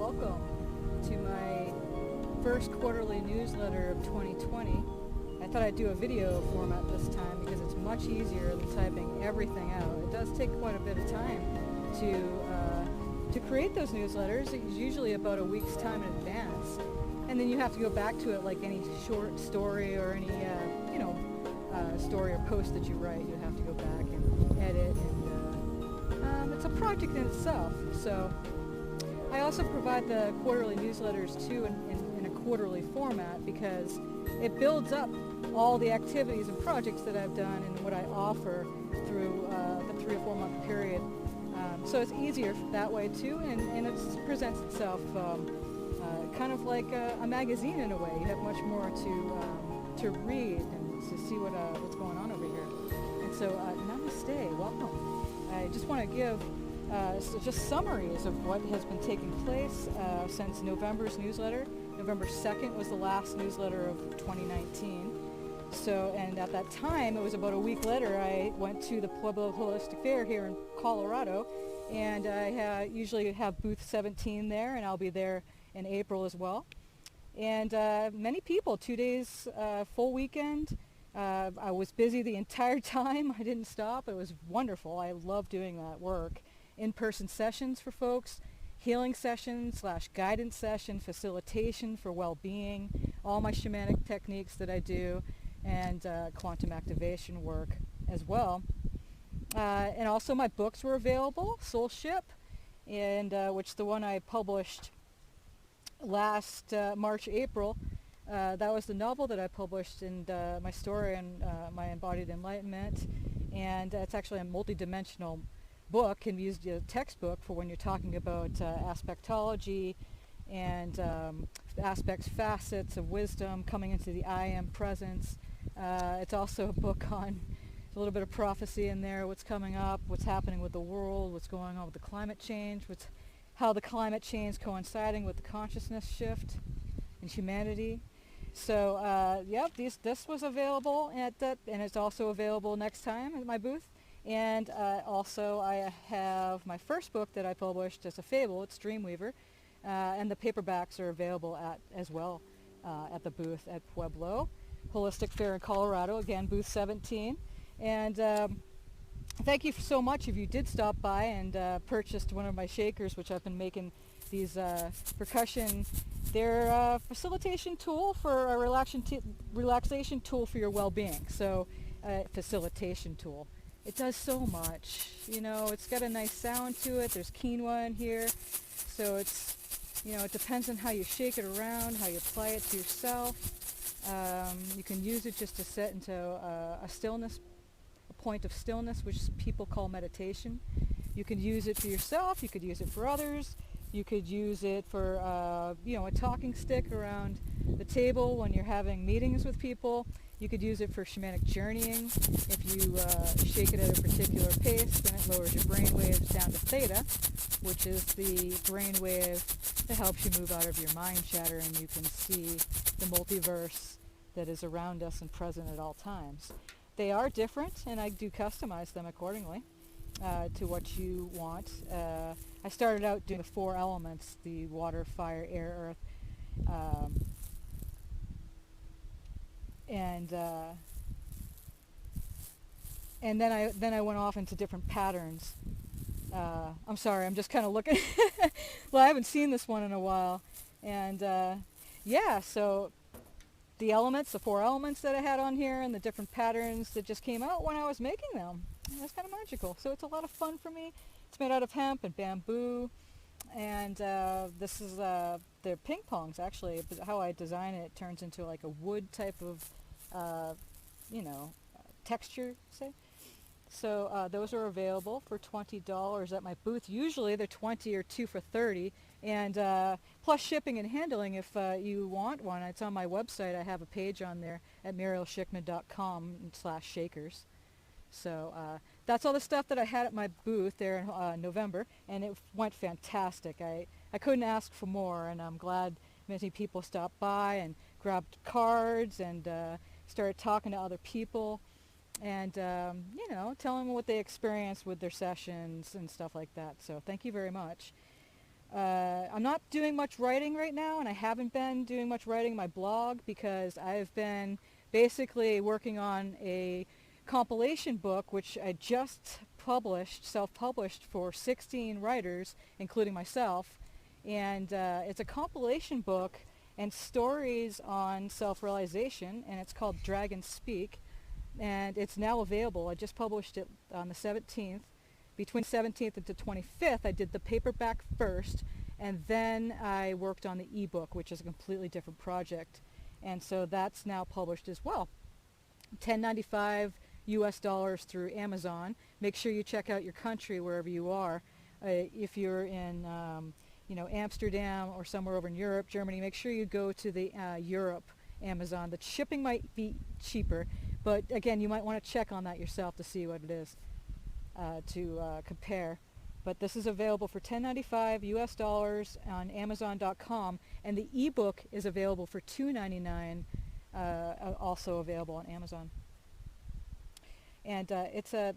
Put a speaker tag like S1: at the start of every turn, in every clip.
S1: welcome to my first quarterly newsletter of 2020. I thought I'd do a video format this time because it's much easier than typing everything out. It does take quite a bit of time to create those newsletters. It's usually about a week's time in advance, and then you have to go back to it like any short story or any story or post that you write. You have to go back and edit, and it's a project in itself. So I also provide the quarterly newsletters too in a quarterly format because it builds up all the activities and projects that I've done and what I offer through the 3 or 4 month period. So it's easier that way too, and it presents itself kind of like a magazine in a way. You have much more to read and to see what's going on over here. And so namaste, welcome. I just want to give just summaries of what has been taking place since November's newsletter. November 2nd was the last newsletter of 2019. So, and at that time, it was about a week later, I went to the Pueblo Holistic Fair here in Colorado, and I usually have booth 17 there, and I'll be there in April as well. And many people, 2 days, full weekend. I was busy the entire time. I didn't stop. It was wonderful. I love doing that work. In-person sessions for folks, healing sessions / guidance session, facilitation for well-being, all my shamanic techniques that I do, and quantum activation work as well. And also my books were available, Soul Ship, and which the one I published last March, April. That was the novel that I published, and my story and my embodied enlightenment. And it's actually a multidimensional book, can be used as a textbook for when you're talking about aspectology and facets of wisdom, coming into the I am presence. It's also a book on a little bit of prophecy in there, what's coming up, what's happening with the world, what's going on with the climate change, how the climate change coinciding with the consciousness shift in humanity. So this was available at that, and it's also available next time at my booth. And also I have my first book that I published as a fable. It's Dreamweaver, and the paperbacks are available as well at the booth at Pueblo Holistic Fair in Colorado. Again, booth 17. And thank you so much if you did stop by and purchased one of my shakers, which I've been making these percussion. They're a facilitation tool for a relaxation tool for your well-being. So facilitation tool. It does so much. It's got a nice sound to it. There's quinoa in here. So it's, it depends on how you shake it around, how you apply it to yourself. You can use it just to set into a point of stillness, which people call meditation. You can use it for yourself. You could use it for others. You could use it for, a talking stick around the table when you're having meetings with people. You could use it for shamanic journeying. If you shake it at a particular pace, then it lowers your brain waves down to theta, which is the brain wave that helps you move out of your mind chatter, and you can see the multiverse that is around us and present at all times. They are different, and I do customize them accordingly to what you want. I started out doing the 4 elements, the water, fire, air, earth, and then I went off into different patterns. I'm sorry, I'm just kind of looking. Well, I haven't seen this one in a while, and so the elements, the 4 elements that I had on here, and the different patterns that just came out when I was making them. And that's kind of magical. So it's a lot of fun for me. It's made out of hemp and bamboo, and this is they're ping pongs actually. But how I design it turns into like a wood type of texture, say. So those are available for $20 at my booth. Usually they're 20 or 2 for 30, and plus shipping and handling if you want one. It's on my website. I have a page on there at murielschickman.com/shakers. So that's all the stuff that I had at my booth there in November, and it went fantastic. I couldn't ask for more, and I'm glad many people stopped by and grabbed cards and started talking to other people. And, telling them what they experienced with their sessions and stuff like that. So thank you very much. I'm not doing much writing right now, and I haven't been doing much writing in my blog because I've been basically working on a compilation book, which I just published, self-published for 16 writers, including myself. And it's a compilation book and stories on self-realization, and it's called Dragon Speak. And it's now available. I just published it on the 17th. Between the 17th and the 25th, I did the paperback first, and then I worked on the ebook, which is a completely different project. And so that's now published as well. $10.95 US dollars through Amazon. Make sure you check out your country wherever you are. If you're in Amsterdam or somewhere over in Europe, Germany, make sure you go to the Europe Amazon. The shipping might be cheaper, but again, you might want to check on that yourself to see what it is to compare. But this is available for $10.95 US dollars on Amazon.com, and the ebook is available for $2.99, also available on Amazon. And it's a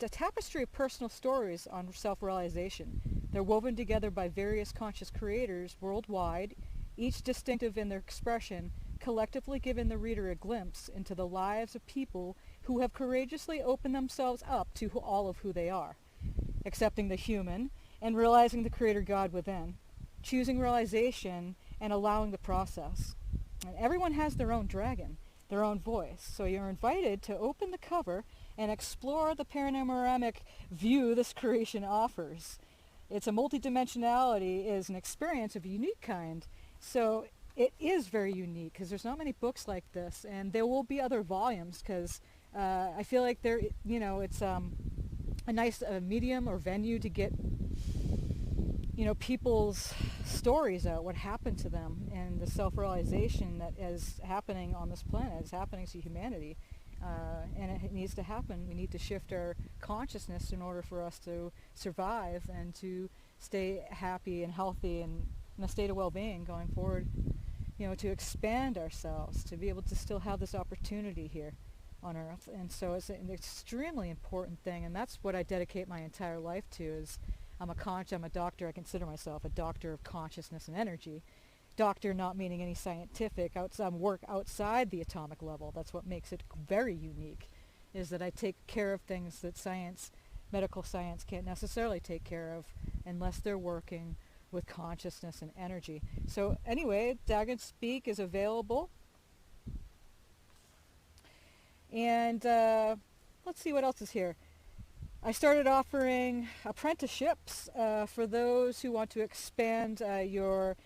S1: tapestry of personal stories on self-realization. They're woven together by various conscious creators worldwide, each distinctive in their expression, collectively giving the reader a glimpse into the lives of people who have courageously opened themselves up to all of who they are, accepting the human and realizing the creator God within, choosing realization and allowing the process. And everyone has their own dragon, their own voice, so you're invited to open the cover and explore the panoramic view this creation offers. It's a multidimensionality is an experience of a unique kind, so it is very unique because there's not many books like this, and there will be other volumes because I feel like it's a nice medium or venue to get people's stories out, what happened to them, and the self-realization that is happening on this planet, is happening to humanity. And it needs to happen. We need to shift our consciousness in order for us to survive and to stay happy and healthy and in a state of well-being going forward. To expand ourselves, to be able to still have this opportunity here on Earth. And so it's an extremely important thing, and that's what I dedicate my entire life to. Is I'm a doctor. I consider myself a doctor of consciousness and energy. Doctor not meaning any scientific work outside the atomic level. That's what makes it very unique, is that I take care of things that medical science can't necessarily take care of unless they're working with consciousness and energy. So anyway, Dragon Speak is available. And let's see what else is here. I started offering apprenticeships for those who want to expand your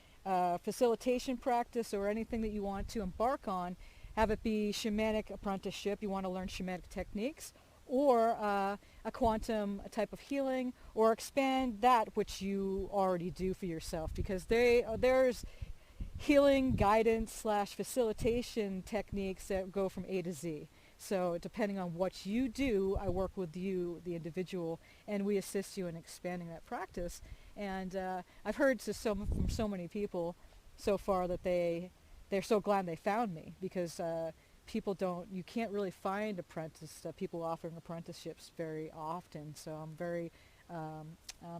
S1: facilitation practice or anything that you want to embark on. Have it be shamanic apprenticeship, you want to learn shamanic techniques, or a quantum type of healing, or expand that which you already do for yourself, because there's healing guidance / facilitation techniques that go from A to Z. So depending on what you do, I work with you, the individual, and we assist you in expanding that practice. And I've heard from so many people so far that they're so glad they found me, because you can't really find people offering apprenticeships very often. So I'm very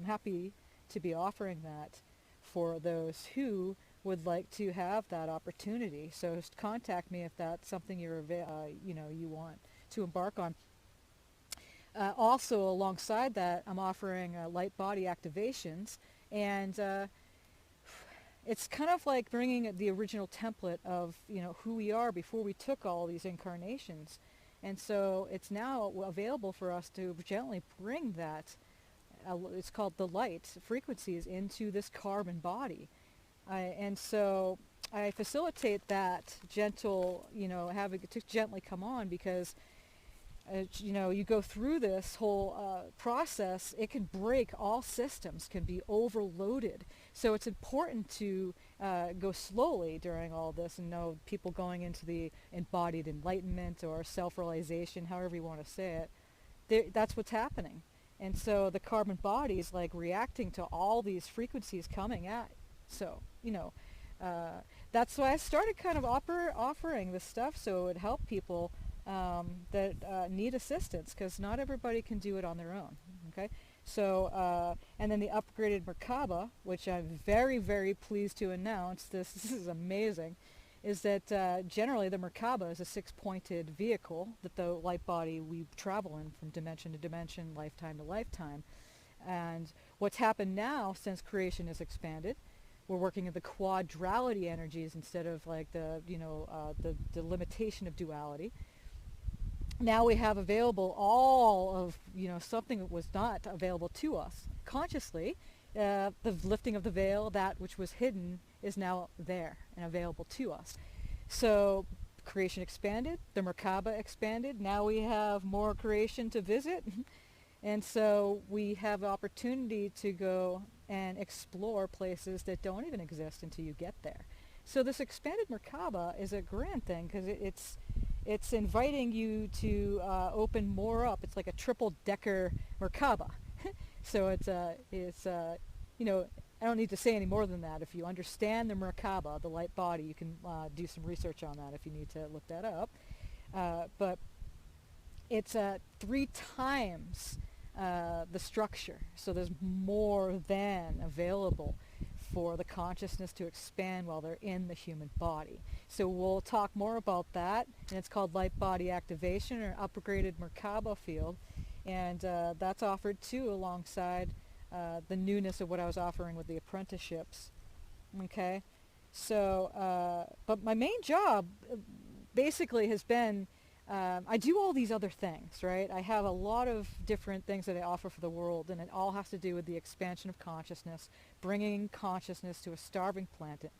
S1: happy to be offering that for those who would like to have that opportunity. So just contact me if that's something you want to embark on. Also, alongside that, I'm offering light body activations, and it's kind of like bringing the original template of who we are before we took all these incarnations. And so it's now available for us to gently bring that, it's called the light frequencies, into this carbon body. And so I facilitate that gentle, having it to gently come on, because you go through this whole process, it can break all systems, can be overloaded. So it's important to go slowly during all this, and know people going into the embodied enlightenment or self-realization, however you want to say it, that's what's happening. And so the carbon body is like reacting to all these frequencies coming at. So, that's why I started kind of offering this stuff, so it would help people that need assistance, because not everybody can do it on their own. Okay, So, and then the upgraded Merkaba, which I'm very, very pleased to announce, this is amazing, is that generally the Merkaba is a six-pointed vehicle that the light body we travel in from dimension to dimension, lifetime to lifetime. And what's happened now since creation has expanded, we're working at the quadrality energies instead of like the limitation of duality. Now we have available all of something that was not available to us consciously. The lifting of the veil, that which was hidden, is now there and available to us. So creation expanded, the Merkaba expanded. Now we have more creation to visit, and so we have opportunity to go and explore places that don't even exist until you get there. So this expanded Merkaba is a grand thing because it's inviting you to open more up. It's like a triple-decker Merkaba. So it's I don't need to say any more than that. If you understand the Merkaba, the light body, you can do some research on that if you need to look that up. But it's 3 times the structure. So there's more than available for the consciousness to expand while they're in the human body. So we'll talk more about that, and it's called light body activation or upgraded Merkaba field, and that's offered too alongside the newness of what I was offering with the apprenticeships. Okay, so but my main job basically has been I do all these other things, right? I have a lot of different things that I offer for the world, and it all has to do with the expansion of consciousness, bringing consciousness to a starving planet,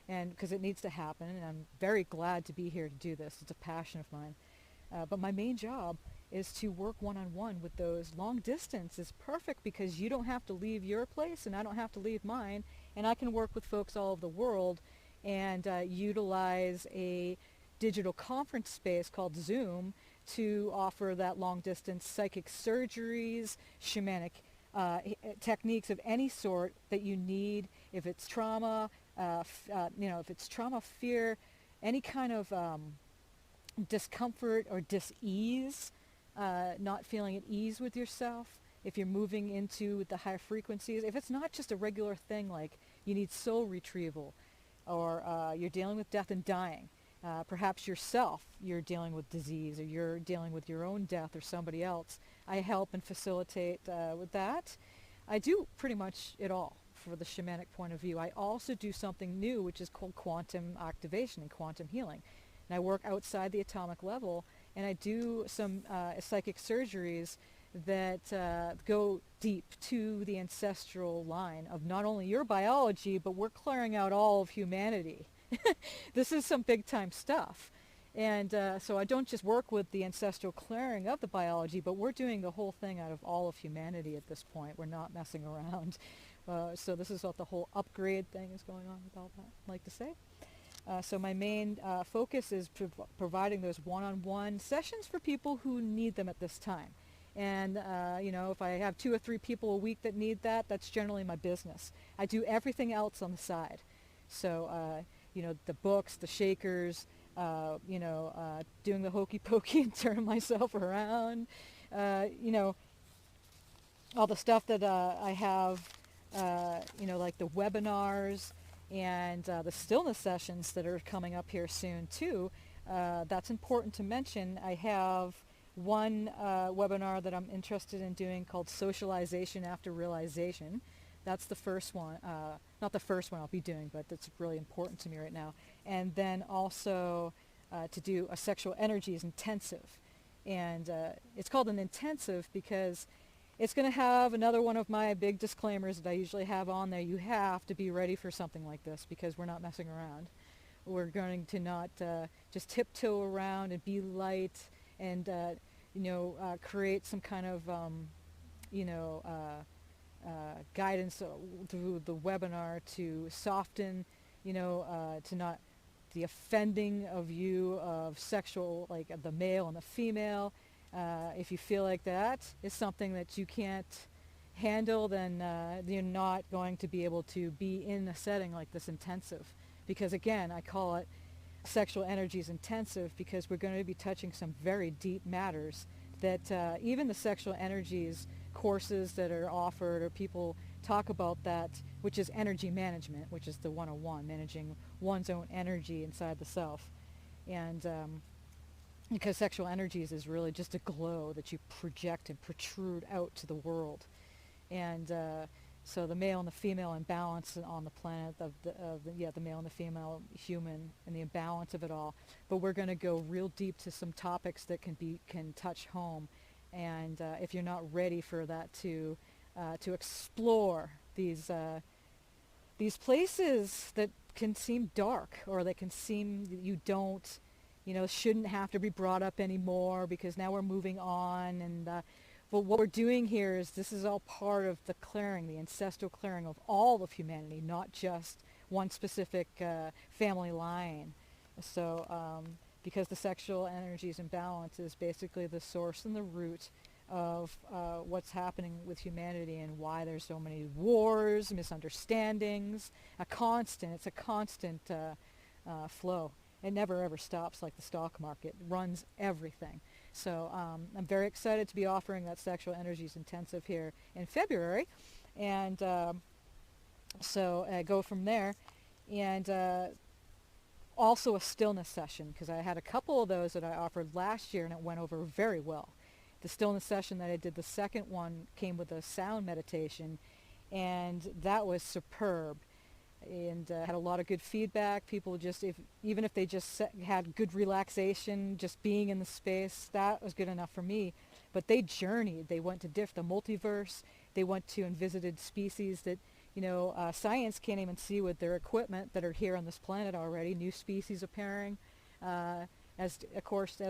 S1: and because it needs to happen, and I'm very glad to be here to do this. It's a passion of mine. But my main job is to work one-on-one with those. Long distance is perfect because you don't have to leave your place, and I don't have to leave mine, and I can work with folks all over the world and utilize a digital conference space called Zoom to offer that long-distance psychic surgeries, shamanic techniques of any sort that you need. If it's trauma, if it's trauma, fear, any kind of discomfort or dis-ease, not feeling at ease with yourself, if you're moving into the higher frequencies, if it's not just a regular thing like you need soul retrieval or you're dealing with death and dying, perhaps yourself, you're dealing with disease or you're dealing with your own death or somebody else, I help and facilitate with that. I do pretty much it all for the shamanic point of view. I also do something new which is called quantum activation and quantum healing. And I work outside the atomic level, and I do some psychic surgeries that go deep to the ancestral line of not only your biology, but we're clearing out all of humanity. This is some big-time stuff. And so I don't just work with the ancestral clearing of the biology, but we're doing the whole thing out of all of humanity at this point. We're not messing around. So this is what the whole upgrade thing is going on with all that, I like to say. So my main focus is providing those one-on-one sessions for people who need them at this time. And, if I have 2 or 3 people a week that need that, that's generally my business. I do everything else on the side. So, the books, the shakers, doing the hokey pokey and turning myself around, all the stuff that I have, like the webinars and the stillness sessions that are coming up here soon too. That's important to mention. I have one webinar that I'm interested in doing called Socialization After Realization. That's the first one. Not the first one I'll be doing, but that's really important to me right now. And then also to do a sexual energies intensive. And it's called an intensive because it's going to have another one of my big disclaimers that I usually have on there. You have to be ready for something like this because we're not messing around. We're going to not just tiptoe around and be light and, create some kind of, guidance through the webinar to soften, to not the offending of you of sexual, like the male and the female. If you feel like that is something that you can't handle, then you're not going to be able to be in a setting like this intensive. Because again, I call it sexual energies intensive because we're going to be touching some very deep matters that even the sexual energies courses that are offered, or people talk about that, which is energy management, which is the 101, managing one's own energy inside the self. And because sexual energies is really just a glow that you project and protrude out to the world. And so the male and the female imbalance on the planet, the male and the female human, and the imbalance of it all. But we're going to go real deep to some topics that can touch home. And if you're not ready for that, to explore these places that can seem dark, or that can seem you don't, shouldn't have to be brought up anymore, because now we're moving on. And but what we're doing here is, this is all part of the clearing, the ancestral clearing of all of humanity, not just one specific family line. So because the sexual energies imbalance is basically the source and the root of what's happening with humanity, and why there's so many wars, misunderstandings, it's a constant flow. It never ever stops, like the stock market. It runs everything. So I'm very excited to be offering that Sexual Energies Intensive here in February. And so I go from there. And also a stillness session, because I had a couple of those that I offered last year, and it went over very well. The stillness session that I did, the second one, came with a sound meditation, and that was superb. And had a lot of good feedback. People just, even if they just had good relaxation, just being in the space, that was good enough for me. But they journeyed. They went to the multiverse. They went to and visited species that, science can't even see with their equipment, that are here on this planet already. New species appearing. As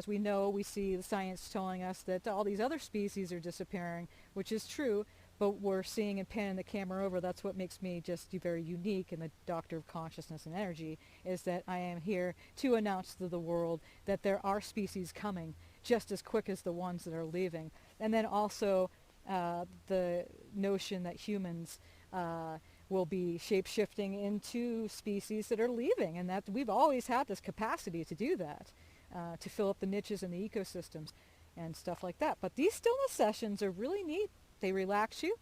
S1: we know, we see the science telling us that all these other species are disappearing, which is true. But we're seeing and panning the camera over. That's what makes me just very unique in the Doctor of Consciousness and Energy, is that I am here to announce to the world that there are species coming just as quick as the ones that are leaving. And then also the notion that humans will be shape-shifting into species that are leaving, and that we've always had this capacity to do that, to fill up the niches in the ecosystems and stuff like that. But these stillness sessions are really neat. They relax you.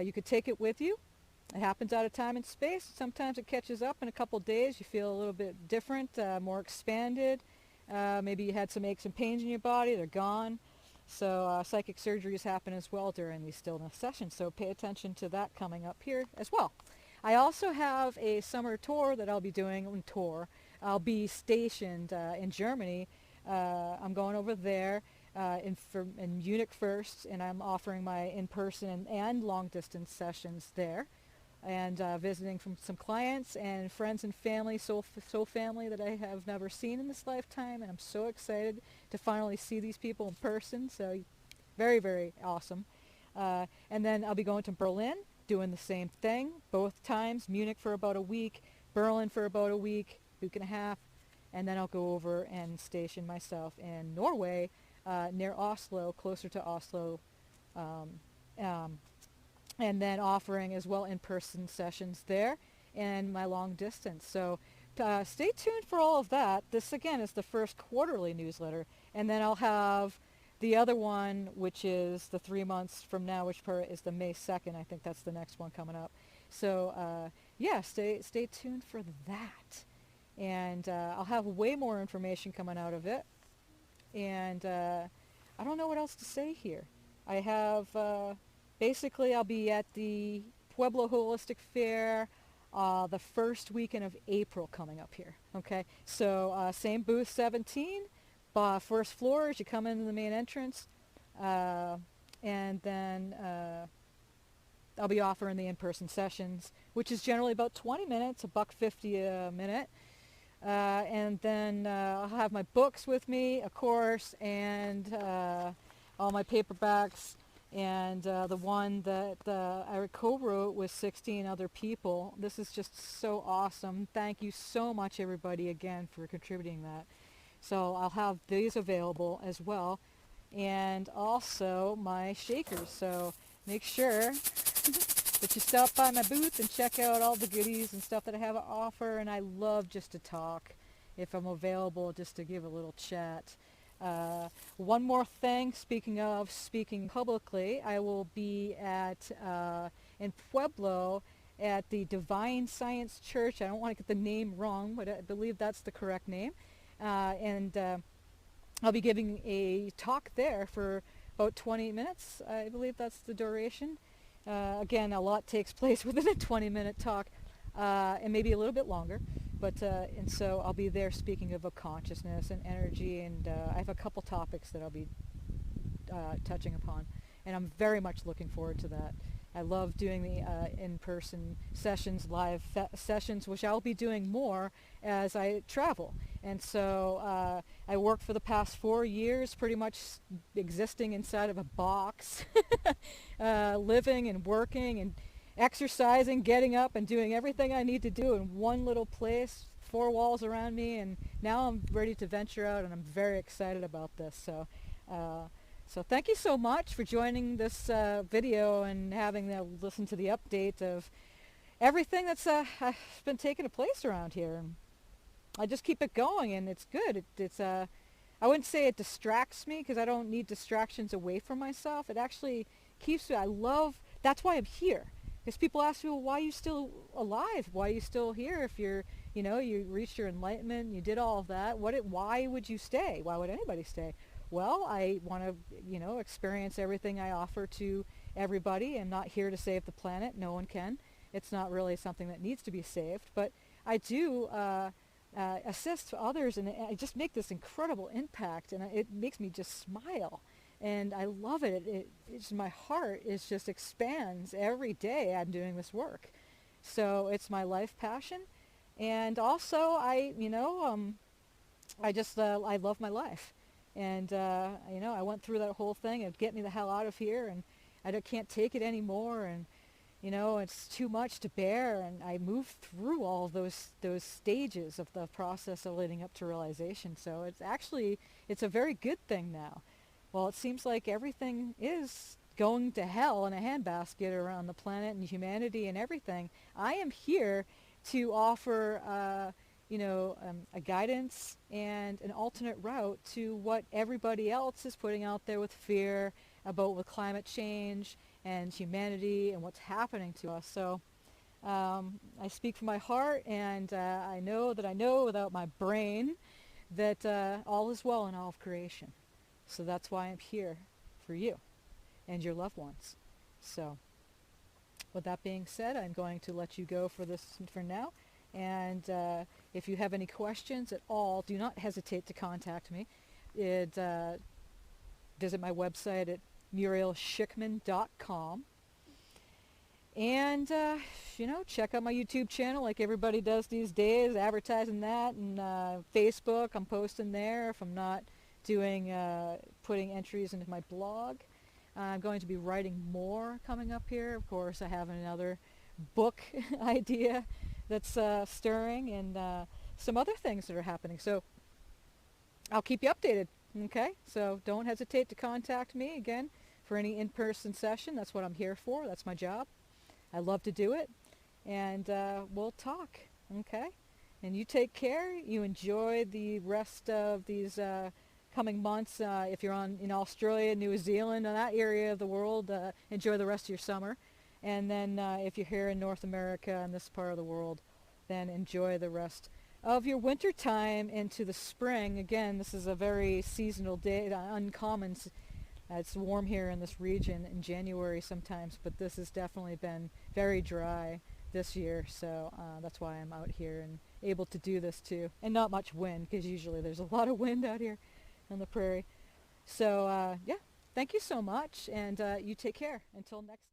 S1: You could take it with you. It happens out of time and space. Sometimes it catches up in a couple days. You feel a little bit different, more expanded. Maybe you had some aches and pains in your body. They're gone. So psychic surgeries happen as well during these stillness sessions. So pay attention to that coming up here as well. I also have a summer tour that I'll be doing. I'll be stationed in Germany. I'm going over there. In Munich first, and I'm offering my in-person and long-distance sessions there, and visiting from some clients and friends and family, soul family that I have never seen in this lifetime, and I'm so excited to finally see these people in person. So very, very awesome. And then I'll be going to Berlin, doing the same thing both times. Munich for about a week, Berlin for about a week and a half, and then I'll go over and station myself in Norway, near Oslo, closer to Oslo, and then offering as well in-person sessions there, and my long distance. So stay tuned for all of that. This, again, is the first quarterly newsletter, and then I'll have the other one, which is the 3 months from now, which is the May 2nd. I think that's the next one coming up. So stay tuned for that. And I'll have way more information coming out of it. And I don't know what else to say here. I have, basically I'll be at the Pueblo Holistic Fair the first weekend of April coming up here. Okay, so same booth 17, first floor as you come into the main entrance. And then I'll be offering the in-person sessions, which is generally about 20 minutes, $1.50 a minute. And then I'll have my books with me, of course, and all my paperbacks, and the one that I co-wrote with 16 other people. This is just so awesome. Thank you so much, everybody, again, for contributing that. So I'll have these available as well, and also my shakers. So make sure that you stop by my booth and check out all the goodies and stuff that I have to offer. And I love just to talk, if I'm available, just to give a little chat. One more thing, speaking of speaking publicly, I will be at in Pueblo at the Divine Science Church. I don't want to get the name wrong, but I believe that's the correct name. And I'll be giving a talk there for about 20 minutes. I believe that's the duration. Again, a lot takes place within a 20-minute talk, and maybe a little bit longer. But and so I'll be there speaking of consciousness and energy, and I have a couple topics that I'll be touching upon, and I'm very much looking forward to that. I love doing the in-person sessions, live sessions, which I'll be doing more as I travel. And so I worked for the past 4 years pretty much existing inside of a box, living and working and exercising, getting up and doing everything I need to do in one little place, 4 walls around me, and now I'm ready to venture out, and I'm very excited about this. So thank you so much for joining this video and having listen to the update of everything that's been taking place around here. And I just keep it going, and it's good. I wouldn't say it distracts me, because I don't need distractions away from myself. It actually keeps me. That's why I'm here. Because people ask me, well, why are you still alive? Why are you still here if you reached your enlightenment, you did all of that? Why would you stay? Why would anybody stay? Well, I want to, experience everything I offer to everybody. I'm not here to save the planet. No one can. It's not really something that needs to be saved. But I do assist others, and I just make this incredible impact, and it makes me just smile. And I love it. My heart just expands every day I'm doing this work. So it's my life passion. And also, I love my life. And, I went through that whole thing of get me the hell out of here, and I can't take it anymore, and, it's too much to bear, and I moved through all those stages of the process of leading up to realization. So it's a very good thing now. Well, it seems like everything is going to hell in a handbasket around the planet and humanity and everything. I am here to offer a guidance and an alternate route to what everybody else is putting out there with fear with climate change and humanity and what's happening to us. So I speak from my heart, and I know without my brain that all is well in all of creation. So that's why I'm here for you and your loved ones. So with that being said, I'm going to let you go for now. And if you have any questions at all, do not hesitate to contact me. Visit my website at murielschickman.com. And, check out my YouTube channel like everybody does these days, advertising that, and Facebook, I'm posting there if I'm not putting entries into my blog. I'm going to be writing more coming up here. Of course, I have another book idea that's stirring, and some other things that are happening. So I'll keep you updated, okay? So don't hesitate to contact me again for any in-person session. That's what I'm here for. That's my job. I love to do it, and we'll talk, okay? And you take care. You enjoy the rest of these coming months. If you're in Australia, New Zealand, and that area of the world, enjoy the rest of your summer. And then if you're here in North America and this part of the world, then enjoy the rest of your winter time into the spring. Again, this is a very seasonal day, uncommon. It's warm here in this region in January sometimes, but this has definitely been very dry this year. So that's why I'm out here and able to do this too. And not much wind, because usually there's a lot of wind out here on the prairie. So yeah, thank you so much, and you take care. Until next time.